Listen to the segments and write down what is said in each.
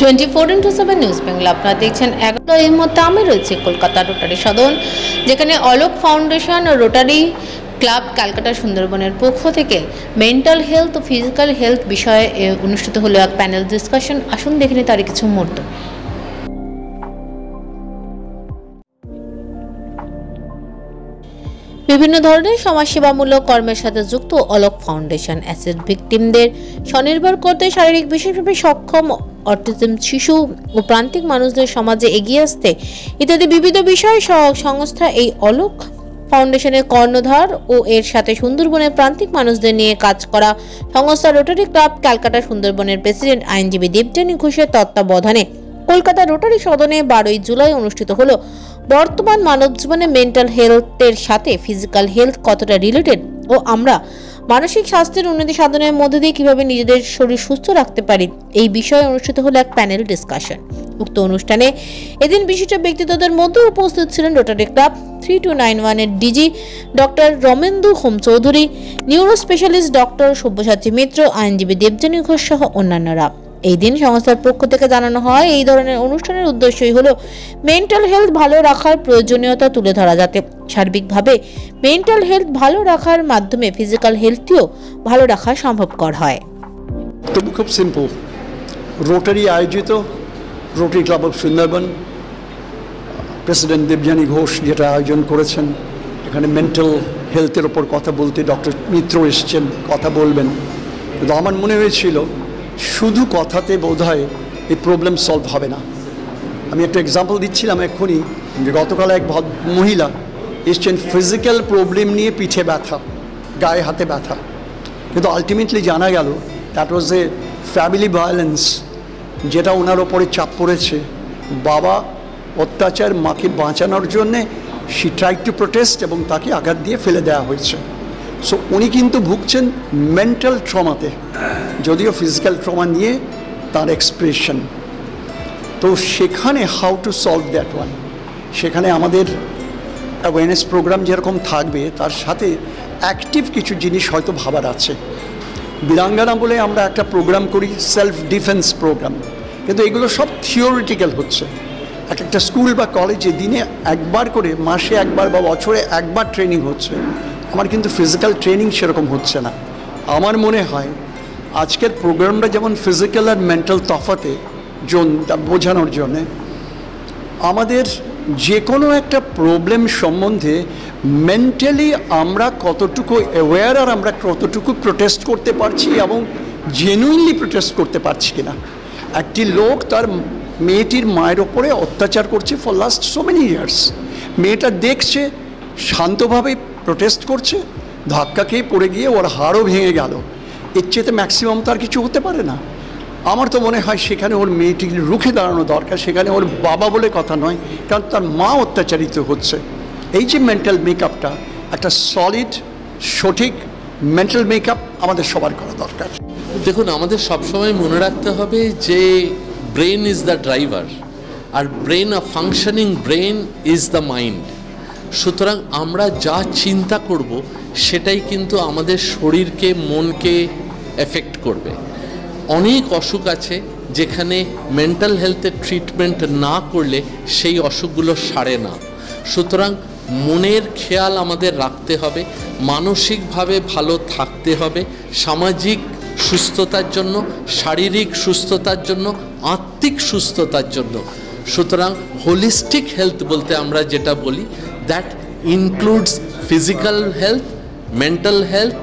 24x7 news Bangla আপনারা দেখছেন। এই মুহূর্তে আমি রয়েছে কলকাতা রোটারি সদন, যেখানে অলোক ফাউন্ডেশন ও রোটারি ক্লাব ক্যালকাটা সুন্দরবনের পক্ষ থেকে মেন্টাল হেলথ ও ফিজিক্যাল হেলথ বিষয়ে অনুষ্ঠিত হলো এক প্যানেল ডিসকাশন। আসুন দেখে নিই তারই কিছু মুহূর্ত। বিভিন্ন ধরনের সমাজসেবামূলক কর্মের সাথে যুক্ত অলোক ফাউন্ডেশন অ্যাসিড ভিকটিমদের স্বনির্ভর করতে, শারীরিক বিশেষভাবে সক্ষম অটিজম শিশু ও প্রান্তিক মানুষদের সমাজে এগিয়ে আসতে ইত্যাদি বিবিধ বিষয় সংস্থা এই অলোক ফাউন্ডেশনের কর্ণধার ও এর সাথে সুন্দরবনের প্রান্তিক মানুষদের নিয়ে কাজ করা সংস্থা রোটারি ক্লাব ক্যালকাটা সুন্দরবনের প্রেসিডেন্ট আইনজীবী দেবযানী ঘোষের তত্ত্বাবধানে কলকাতা রোটারি সদনে 12 জুলাই অনুষ্ঠিত হলো বর্তমান মানব জীবনে মেন্টাল হেলথের সাথে ফিজিক্যাল হেলথ কতটা রিলেটেড ও আমরা মানসিক স্বাস্থ্যের উন্নতি সাধনের মধ্যে দিয়ে কিভাবে নিজেদের শরীর সুস্থ রাখতে পারি, এই বিষয়ে অনুষ্ঠিত হলো এক প্যানেল ডিসকাশন। উক্ত অনুষ্ঠানে এদিন বিশিষ্ট ব্যক্তিত্বদের মধ্যে উপস্থিত ছিলেন রোটারি ক্লাব 3291 এর DG doctor Ramendu Hom Chowdhury, neuro specialist doctor Sabyasachi Mitra, আইনজীবী দেবযানী ঘোষ সহ অন্যান্যরা। এই দিন সংস্থার পক্ষ থেকে জানানো হয়, এই ধরনের অনুষ্ঠানের উদ্দেশ্যই হলো মেন্টাল হেলথ ভালো রাখার প্রয়োজনীয়তা তুলে ধরা, যাতে সার্বিকভাবে মেন্টাল হেলথ ভালো রাখার মাধ্যমে ফিজিক্যাল হেলথটিও ভালো রাখা সম্ভবকর হয়। তো খুব সিম্পল, রোটারি আয়োজিত Rotary Club of Sundarban president Debjani Ghosh যেটা আয়োজন করেছেন, এখানে মেন্টাল হেলথের ওপর কথা বলতে ডক্টর মিত্র এসছেন, কথা বলবেন। কিন্তু আমার মনে হয়েছিল শুধু কথাতে বোধহয় এই প্রবলেম সলভ হবে না। আমি একটা এক্সাম্পল দিচ্ছিলাম এক্ষুনি যে গতকাল এক মহিলা এসছেন ফিজিক্যাল প্রবলেম নিয়ে, পিঠে ব্যথা, গায়ে হাতে ব্যথা, কিন্তু আলটিমেটলি জানা গেল that was A family violence, যেটা ওনার ওপরে চাপ পড়েছে। বাবা অত্যাচার, মাকে বাঁচানোর জন্যে শি ট্রাইড টু প্রোটেস্ট এবং তাকে আঘাত দিয়ে ফেলে দেওয়া হয়েছে। সো উনি কিন্তু ভুগছেন মেন্টাল ট্রমাতে, যদিও ফিজিক্যাল ট্রমা নিয়ে তার এক্সপ্রেশন। তো সেখানে how to solve that one, সেখানে আমাদের অ্যাওয়ারনেস প্রোগ্রাম যেরকম থাকবে, তার সাথে অ্যাক্টিভ কিছু জিনিস হয়তো ভাবার আছে। বীরাঙ্গনা বলে আমরা একটা প্রোগ্রাম করি, সেলফ ডিফেন্স প্রোগ্রাম, কিন্তু এগুলো সব থিওরিটিক্যাল হচ্ছে। এক একটা স্কুল বা কলেজে দিনে একবার করে, মাসে একবার বা বছরে একবার ট্রেনিং হচ্ছে। আমার কিন্তু ফিজিক্যাল ট্রেনিং সেরকম হচ্ছে না। আমার মনে হয় আজকের প্রোগ্রামটা যেমন ফিজিক্যাল আর মেন্টাল তফাতে বোঝানোর জন্যে, আমাদের যে কোনো একটা প্রবলেম সম্বন্ধে মেন্টালি আমরা কতটুকু অ্যাওয়্যার আর আমরা কতটুকু প্রোটেস্ট করতে পারছি এবং জেনুইনলি প্রোটেস্ট করতে পারছি কিনা। একটি লোক তার মেয়েটির মায়ের ওপরে অত্যাচার করছে for last so many years, মেয়েটা দেখছে, শান্তভাবে প্রোটেস্ট করছে, ধাক্কা খেয়ে পড়ে গিয়ে ওর হাড়ও ভেঙে গেল। এর চেয়ে ম্যাক্সিমাম তার কিছু হতে পারে না। আমার তো মনে হয় সেখানে ওর মেয়েটি রুখে দাঁড়ানো দরকার, সেখানে ওর বাবা বলে কথা নয়, কারণ তার মা অত্যাচারিত হচ্ছে। এই যে মেন্টাল মেকআপটা, একটা সলিড সঠিক মেন্টাল মেকআপ আমাদের সবার করা দরকার। দেখুন, আমাদের সবসময় মনে রাখতে হবে যে ব্রেন ইজ দ্য ড্রাইভার, আর brain, a functioning brain is the mind. সুতরাং আমরা যা চিন্তা করব সেটাই কিন্তু আমাদের শরীরকে, মনকে এফেক্ট করবে। অনেক অসুখ আছে যেখানে মেন্টাল হেলথের ট্রিটমেন্ট না করলে সেই অসুখগুলো সারে না। সুতরাং মনের খেয়াল আমাদের রাখতে হবে, মানসিকভাবে ভালো থাকতে হবে, সামাজিক সুস্থতার জন্য, শারীরিক সুস্থতার জন্য, আত্মিক সুস্থতার জন্য। সুতরাং হোলিস্টিক হেলথ বলতে আমরা যেটা বলি, that includes physical health, mental health,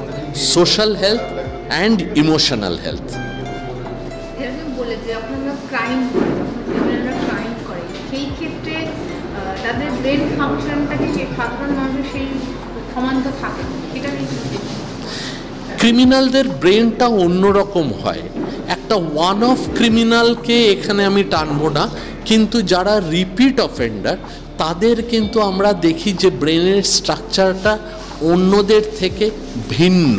social health and emotional health. সেই ক্ষেত্রে তাদের ব্রেন ফাংশনটাকে সাধারণ মানুষের সেই সমান্ত থাকে, সেটা ক্রিমিনালদের ব্রেনটা অন্যরকম হয়। একটা ওয়ান অফ ক্রিমিনালকে এখানে আমি টানবো না, কিন্তু যারা রিপিট অফেন্ডার তাদের কিন্তু আমরা দেখি যে ব্রেনের স্ট্রাকচারটা অন্যদের থেকে ভিন্ন,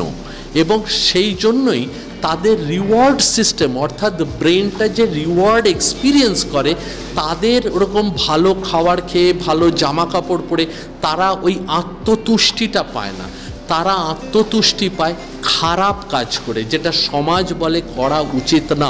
এবং সেই জন্যই তাদের রিওয়ার্ড সিস্টেম, অর্থাৎ ব্রেনটা যে রিওয়ার্ড এক্সপিরিয়েন্স করে, তাদের ওরকম ভালো খাবার খেয়ে, ভালো জামা কাপড় পরে তারা ওই আত্মতুষ্টিটা পায় না। তারা আত্মতুষ্টি পায় খারাপ কাজ করে, যেটা সমাজ বলে করা উচিত না,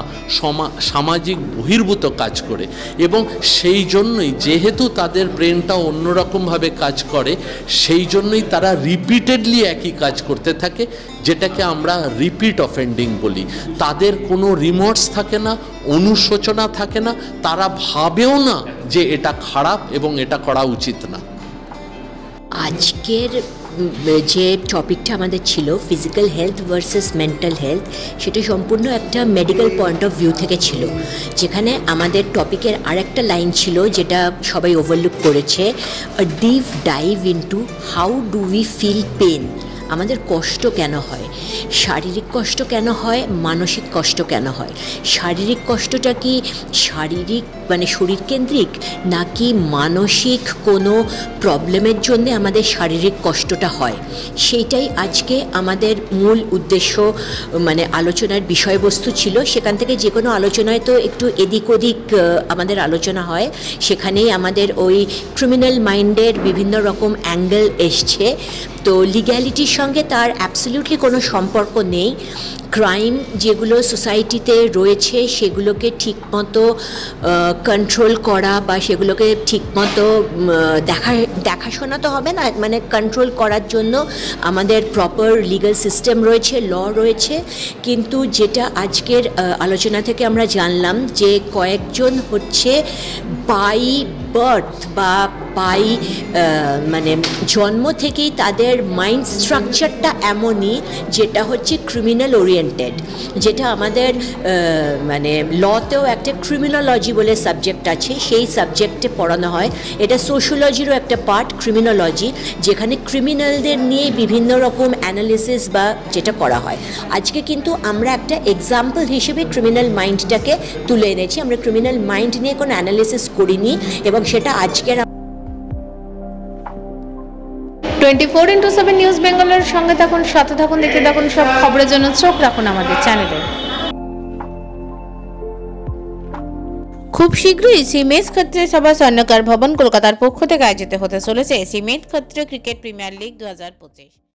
সামাজিক বহির্ভূত কাজ করে। এবং সেই জন্যই যেহেতু তাদের ব্রেনটা অন্যরকমভাবে কাজ করে, সেই জন্যই তারা রিপিটেডলি একই কাজ করতে থাকে, যেটাকে আমরা রিপিট অফেন্ডিং বলি। তাদের কোনো রিমর্স থাকে না, অনুশোচনা থাকে না, তারা ভাবেও না যে এটা খারাপ এবং এটা করা উচিত না। আজকের যে টপিকটা আমাদের ছিল physical health versus mental health, সেটা সম্পূর্ণ একটা মেডিকেল পয়েন্ট অফ ভিউ থেকে ছিল, যেখানে আমাদের টপিকের আরেকটা লাইন ছিল যেটা সবাই ওভারলুক করেছে, a deep dive into how do we feel pain. আমাদের কষ্ট কেন হয়, শারীরিক কষ্ট কেন হয়, মানসিক কষ্ট কেন হয়। শারীরিক কষ্টটা কি শারীরিক মানে শরীর কেন্দ্রিক, নাকি মানসিক কোনো প্রবলেমের জন্য আমাদের শারীরিক কষ্টটা হয়, সেইটাই আজকে আমাদের মূল উদ্দেশ্য, মানে আলোচনার বিষয়বস্তু ছিল। সেখান থেকে যে কোনো আলোচনায় তো একটু এদিক ওদিক আমাদের আলোচনা হয়, সেখানেই আমাদের ওই ক্রিমিনাল মাইন্ডের বিভিন্ন রকম অ্যাঙ্গেল এসছে। তো লিগ্যালিটির সঙ্গে তার অ্যাবসলিউটলি কোনো সম্পর্ক নেই। ক্রাইম যেগুলো সোসাইটিতে রয়েছে সেগুলোকে ঠিকমতো কন্ট্রোল করা বা সেগুলোকে ঠিকমতো দেখাশোনা তো হবে না, মানে কন্ট্রোল করার জন্য আমাদের প্রপার লিগ্যাল সিস্টেম রয়েছে, ল রয়েছে। কিন্তু যেটা আজকের আলোচনা থেকে আমরা জানলাম যে কয়েকজন হচ্ছে বাই বার্থ বা বাই মানে জন্ম থেকেই তাদের মাইন্ড স্ট্রাকচারটা এমনই, যেটা হচ্ছে ক্রিমিনাল ওরিয়েন্টেড, যেটা আমাদের মানে লতেও একটা ক্রিমিনোলজি বলে সাবজেক্ট আছে, সেই সাবজেক্টে পড়ানো হয়। এটা সোশিওলজিরও একটা পার্ট, ক্রিমিনোলজি, যেখানে ক্রিমিনালদের নিয়ে বিভিন্ন রকম অ্যানালিসিস বা যেটা করা হয়। আজকে কিন্তু আমরা একটা এক্সাম্পল হিসেবে ক্রিমিনাল মাইন্ডটাকে তুলে এনেছি। আমরা ক্রিমিনাল মাইন্ড নিয়ে কোনো অ্যানালিসিস করিনি, এবং সেটা আজকের 24x7 নিউজ বেঙ্গলের সঙ্গে থাকুন, সাথে থাকুন, দেখতে থাকুন সব খবরের জন্য চোখ রাখুন আমাদের চ্যানেলে। খুব শীঘ্রই সিমেন্স ক্ষেত্রে সভা স্বর্ণকার ভবন কলকাতার পক্ষ থেকে আয়োজিত হতে চলেছে সিমেন্স ক্ষেত্রে ক্রিকেট প্রিমিয়ার লিগ 2025।